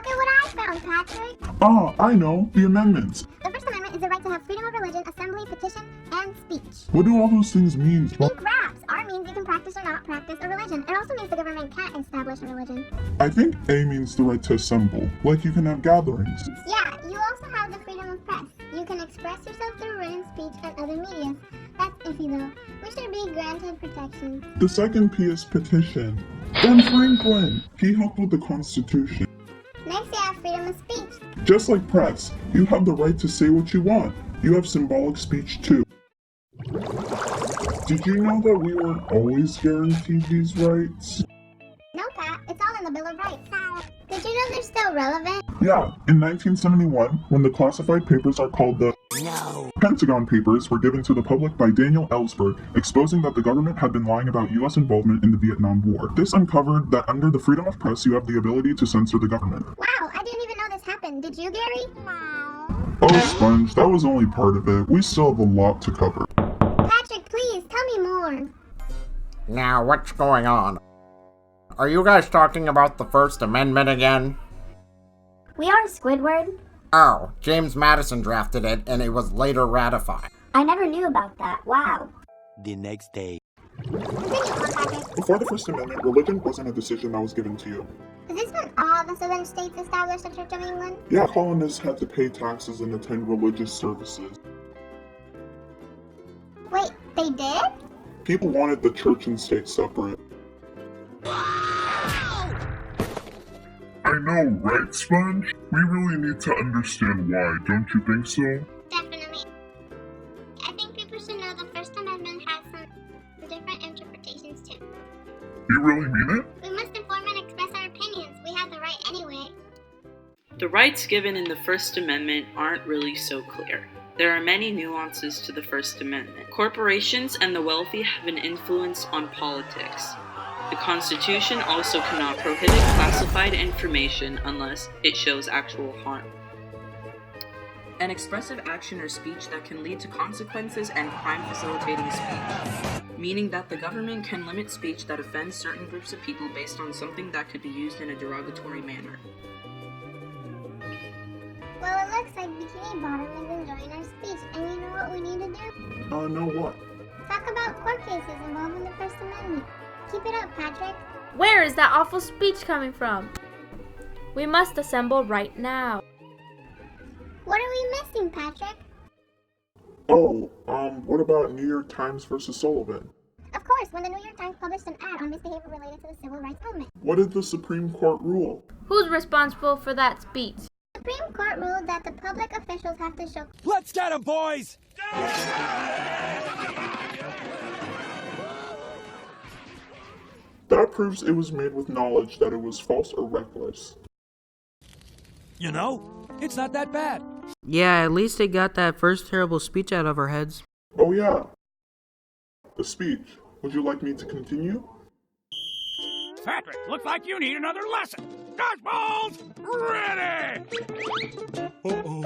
Look at what I found, Patrick. Ah, I know. The amendments. The First Amendment is the right to have freedom of religion, assembly, petition, and speech. What do all those things mean? Think raps. R means you can practice or not practice a religion. It also means the government can't establish a religion. I think A means the right to assemble. Like you can have gatherings. Yeah, you also have the freedom of press. You can express yourself through written speech and other media. That's iffy though. We should be granted protection. The second P is petition. Ben Franklin. He helped with the Constitution. Next, you have freedom of speech. Just like press, you have the right to say what you want. You have symbolic speech too. Did you know that we weren't always guaranteed these rights? No, Pat, it's all in the Bill of Rights. Did you know they're still relevant? Yeah, in 1971, when the classified papers are called the Pentagon Papers were given to the public by Daniel Ellsberg, exposing that the government had been lying about U.S. involvement in the Vietnam War. This uncovered that under the freedom of press, you have the ability to censor the government. Wow, I didn't even know this happened. Did you, Gary? Oh, Sponge, that was only part of it. We still have a lot to cover. Patrick, please, tell me more. Now, what's going on? Are you guys talking about the First Amendment again? We are, Squidward. Oh, James Madison drafted it, and it was later ratified. I never knew about that. Wow. The next day. Continue on, Patrick. Before the First Amendment, religion wasn't a decision that was given to you. Is this when all the southern states established the Church of England? Yeah, colonists had to pay taxes and attend religious services. Wait, they did? People wanted the church and state separate. I know, right, Sponge? We really need to understand why, don't you think so? Definitely. I think people should know the First Amendment has some different interpretations too. You really mean it? We must inform and express our opinions. We have the right anyway. The rights given in the First Amendment aren't really so clear. There are many nuances to the First Amendment. Corporations and the wealthy have an influence on politics. The Constitution also cannot prohibit classified information unless it shows actual harm. An expressive action or speech that can lead to consequences and crime-facilitating speech, meaning that the government can limit speech that offends certain groups of people based on something that could be used in a derogatory manner. Well, it looks like Bikini Bottom is enjoying our speech, and you know what we need to do? Know what? Talk about court cases involving the First Amendment. Keep it up, Patrick. Where is that awful speech coming from? We must assemble right now. What are we missing, Patrick? Oh, what about New York Times versus Sullivan? Of course, when the New York Times published an ad on misbehavior related to the civil rights movement. What did the Supreme Court rule? Who's responsible for that speech? The Supreme Court ruled that the public officials have to show Let's get him, boys! That proves it was made with knowledge that it was false or reckless. You know, it's not that bad. Yeah, at least they got that first terrible speech out of our heads. Oh yeah. The speech. Would you like me to continue? Patrick, looks like you need another lesson. Dodgeballs, ready! Uh-oh.